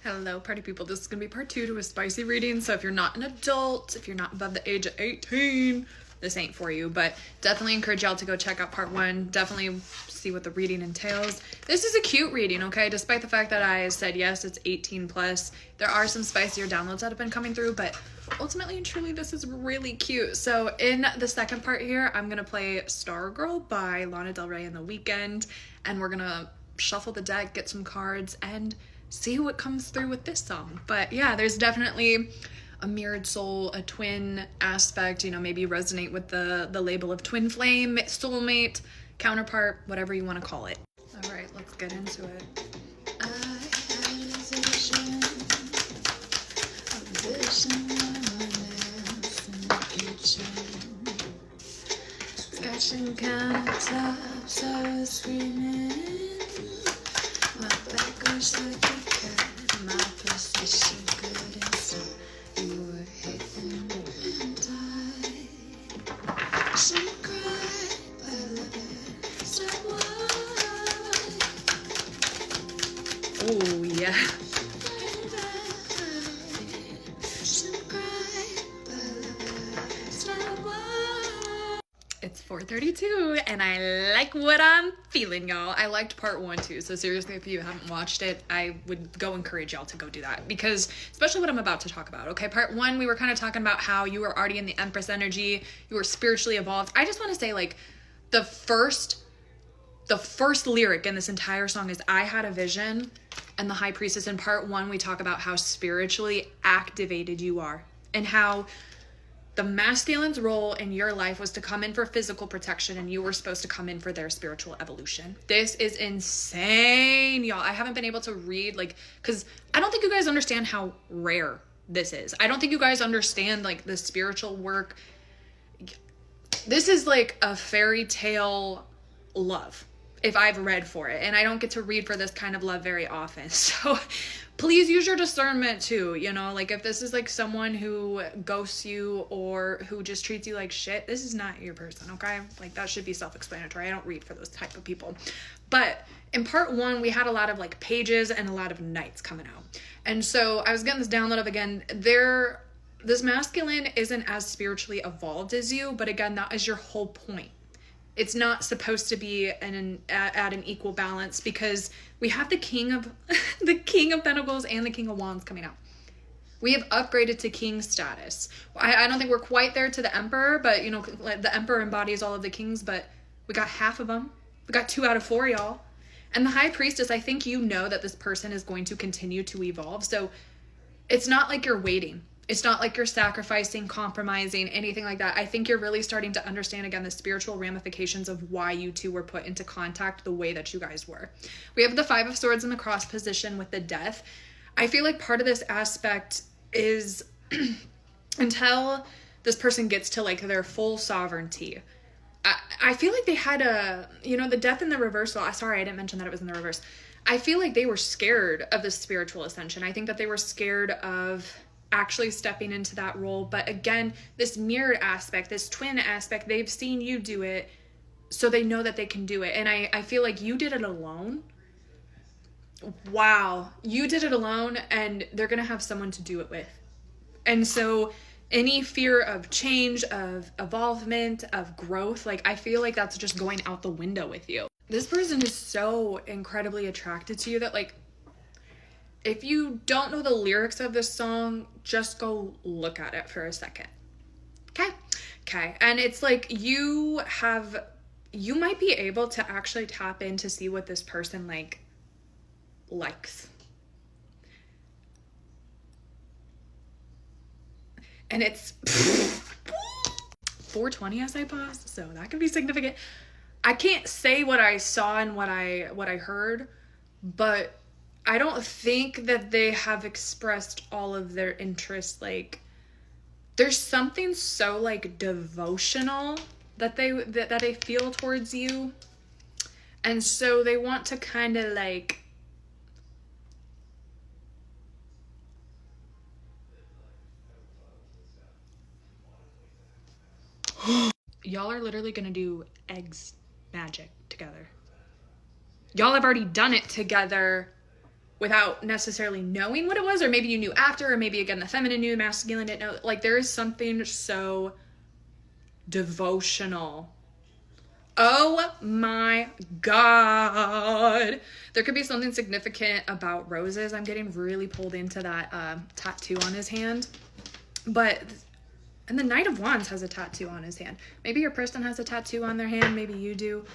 Hello, party people. This is going to be part 2 to a spicy reading. So if you're not an adult, if you're not above the age of 18, this ain't for you. But definitely encourage y'all to go check out part 1. Definitely see what the reading entails. This is a cute reading, okay? Despite the fact that I said, yes, it's 18 plus. There are some spicier downloads that have been coming through, but ultimately and truly, this is really cute. So in the second part here, I'm going to play Stargirl by Lana Del Rey and The Weeknd. And we're going to shuffle the deck, get some cards, and see what comes through with this song. But yeah, there's definitely a mirrored soul, a twin aspect, you know, maybe resonate with the label of twin flame, soulmate, counterpart, whatever you want to call it. All right, let's get into it. I had a vision of in the kitchen. Scratching countertops, I was screaming. My back was like a cat, my position good and so you were hitting and I should cry, but I love it so why? Oh yeah. It's 4:32 and I like what I'm feeling, y'all. I liked part 1 too, so seriously, if you haven't watched it, I would go encourage y'all to go do that, because especially what I'm about to talk about, okay? Part 1, we were kind of talking about how you were already in the Empress energy, you were spiritually evolved. I just want to say, like, the first lyric in this entire song is I had a vision, and the High Priestess. In part 1, we talk about how spiritually activated you are and how the masculine's role in your life was to come in for physical protection and you were supposed to come in for their spiritual evolution. This is insane, y'all. I haven't been able to read, like, because I don't think you guys understand how rare this is. I don't think you guys understand, like, the spiritual work. This is like a fairy tale love, if I've read for it. And I don't get to read for this kind of love very often. So please use your discernment too, you know, like if this is like someone who ghosts you or who just treats you like shit, this is not your person, okay? Like that should be self-explanatory. I don't read for those type of people. But in part 1, we had a lot of like pages and a lot of knights coming out. And so I was getting this download of, again, this masculine isn't as spiritually evolved as you, but again, that is your whole point. It's not supposed to be at an equal balance, because we have the King of Pentacles and the King of Wands coming out. We have upgraded to king status. I don't think we're quite there to the Emperor, but you know, the Emperor embodies all of the kings, but we got half of them. We got 2 out of 4, y'all. And the High Priestess, I think you know that this person is going to continue to evolve. So it's not like you're waiting. It's not like you're sacrificing, compromising, anything like that. I think you're really starting to understand, again, the spiritual ramifications of why you two were put into contact the way that you guys were. We have the 5 of Swords in the cross position with the Death. I feel like part of this aspect is until this person gets to like their full sovereignty, I feel like they had the Death in the reversal. Sorry, I didn't mention that it was in the reverse. I feel like they were scared of the spiritual ascension. I think that they were scared of actually stepping into that role. But again, this mirrored aspect, this twin aspect, they've seen you do it, so they know that they can do it. And I feel like you did it alone. Wow. You did it alone, and they're going to have someone to do it with. And so any fear of change, of evolvement, of growth, like I feel like that's just going out the window with you. This person is so incredibly attracted to you that, like, if you don't know the lyrics of this song, just go look at it for a second. Okay. And it's like you might be able to actually tap in to see what this person likes. And it's 4:20 as I pause, so that could be significant. I can't say what I saw and what I heard, but I don't think that they have expressed all of their interest. Like, there's something so like devotional that they feel towards you, and so they want to kind of like y'all are literally gonna do eggs magic together. Y'all have already done it together without necessarily knowing what it was, or maybe you knew after, or maybe again the feminine knew, masculine didn't know. Like, there is something so devotional. Oh my God. There could be something significant about roses. I'm getting really pulled into that tattoo on his hand. And the Knight of Wands has a tattoo on his hand. Maybe your person has a tattoo on their hand. Maybe you do.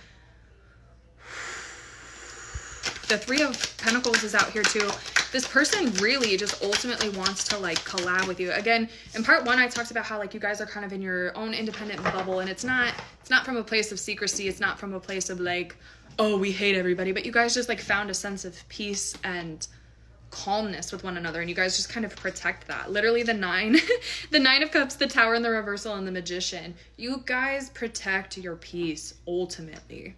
The Three of Pentacles is out here too. This person really just ultimately wants to like collab with you. Again, in part 1, I talked about how like you guys are kind of in your own independent bubble, and it's not from a place of secrecy. It's not from a place of like, oh, we hate everybody, but you guys just like found a sense of peace and calmness with one another, and you guys just kind of protect that. Literally the 9 the 9 of Cups, the Tower in the reversal, and the Magician. You guys protect your peace ultimately.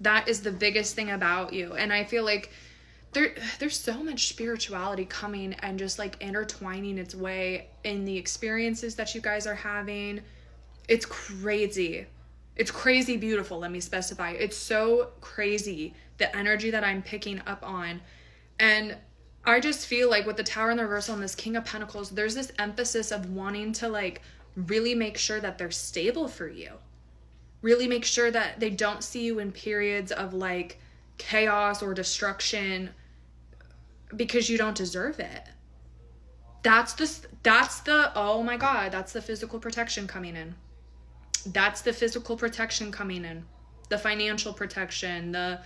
That is the biggest thing about you. And I feel like there's so much spirituality coming and just like intertwining its way in the experiences that you guys are having. It's crazy. It's crazy beautiful, let me specify. It's so crazy, the energy that I'm picking up on. And I just feel like with the Tower in the reversal and this King of Pentacles, there's this emphasis of wanting to like really make sure that they're stable for you. Really make sure that they don't see you in periods of like chaos or destruction because you don't deserve it. That's the oh my God, that's the physical protection coming in. That's the physical protection coming in. The financial protection, the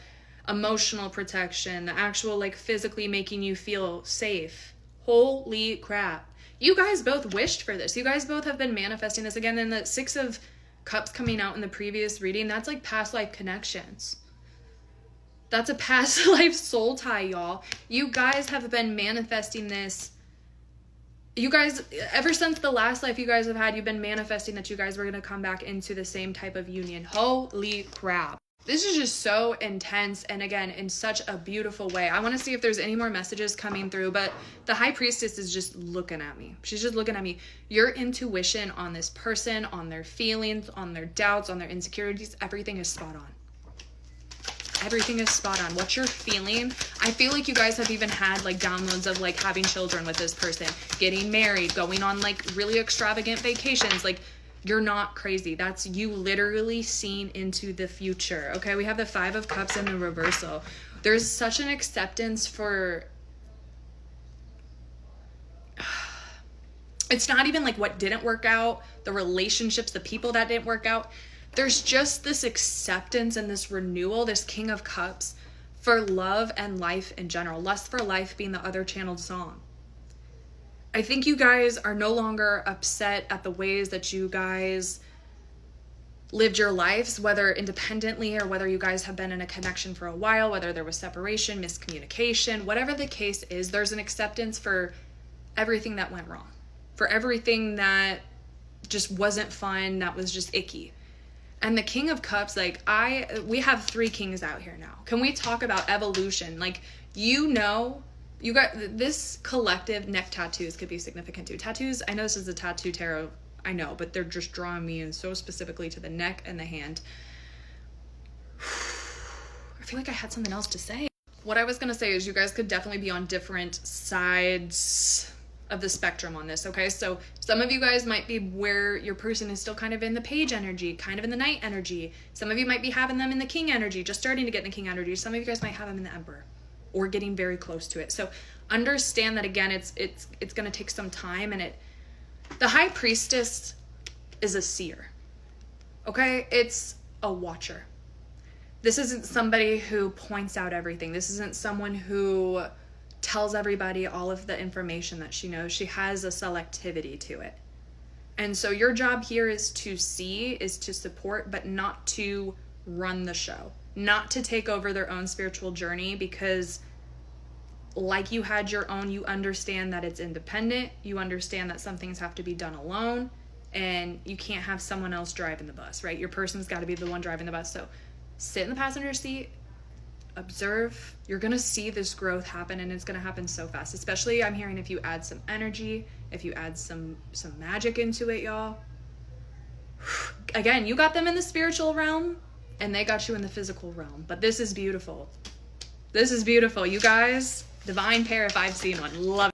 emotional protection, the actual like physically making you feel safe. Holy crap. You guys both wished for this. You guys both have been manifesting this. Again, in the 6 of Cups coming out in the previous reading, that's like past life connections. That's a past life soul tie, y'all. You guys have been manifesting this. You guys, ever since the last life you guys have had, you've been manifesting that you guys were going to come back into the same type of union. Holy crap. This is just so intense, and again, in such a beautiful way. I want to see if there's any more messages coming through, but the High Priestess is just looking at me. She's just looking at me. Your intuition on this person, on their feelings, on their doubts, on their insecurities, everything is spot on. Everything is spot on. What you're feeling, I feel like you guys have even had like downloads of like having children with this person, getting married, going on like really extravagant vacations. Like, you're not crazy. That's you literally seeing into the future. Okay, we have the 5 of Cups in the reversal. There's such an acceptance for... It's not even like what didn't work out, the relationships, the people that didn't work out. There's just this acceptance and this renewal, this King of Cups, for love and life in general. Lust for Life being the other channeled song. I think you guys are no longer upset at the ways that you guys lived your lives, whether independently or whether you guys have been in a connection for a while, whether there was separation, miscommunication, whatever the case is, there's an acceptance for everything that went wrong, for everything that just wasn't fun, that was just icky. And the King of Cups, like we have 3 kings out here now. Can we talk about evolution? Like, you got this collective. Neck tattoos could be significant too. Tattoos, I know this is a tattoo tarot, I know, but they're just drawing me in so specifically to the neck and the hand. I feel like I had something else to say. What I was going to say is you guys could definitely be on different sides of the spectrum on this, okay? So some of you guys might be where your person is still kind of in the Page energy, kind of in the Knight energy. Some of you might be having them in the King energy, just starting to get in the King energy. Some of you guys might have them in the Emperor, or getting very close to it. So understand that, again, it's going to take some time, and the High Priestess is a seer. Okay? It's a watcher. This isn't somebody who points out everything. This isn't someone who tells everybody all of the information that she knows. She has a selectivity to it. And so your job here is to see, is to support, but not to run the show. Not to take over their own spiritual journey, because like you had your own, you understand that it's independent. You understand that some things have to be done alone, and you can't have someone else driving the bus, right? Your person's got to be the one driving the bus. So sit in the passenger seat, observe. You're going to see this growth happen, and it's going to happen so fast. Especially, I'm hearing, if you add some energy, if you add some magic into it, y'all. Again, you got them in the spiritual realm, and they got you in the physical realm. But this is beautiful. This is beautiful. You guys, Divine pair if I've seen one. Love